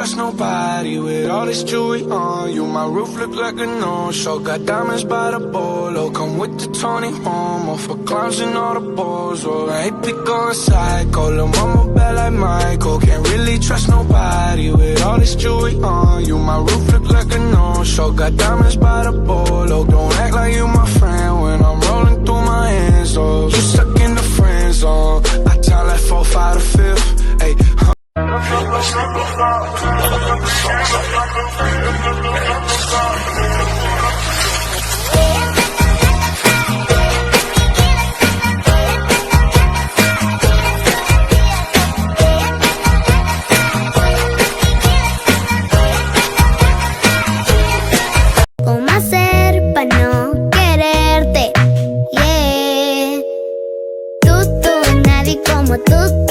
trust nobody with all this jewelry on you. My roof look like a no-show. Got diamonds by the bolo. Come with the Tony Homo for clowns and all the balls. Oh, I ain't pick on psycho. Lil' mama bad like Michael. Can't really trust nobody with all this jewelry on you. My roof look like a no-show. Got diamonds by the bolo. Don't act like you my friend when I'm rolling through my hands. Oh, you stuck in the friend zone. I tell like 4, 5 to 5th. Ay, ¿Cómo hacer para no quererte? Yeah. Tú, nadie como tú.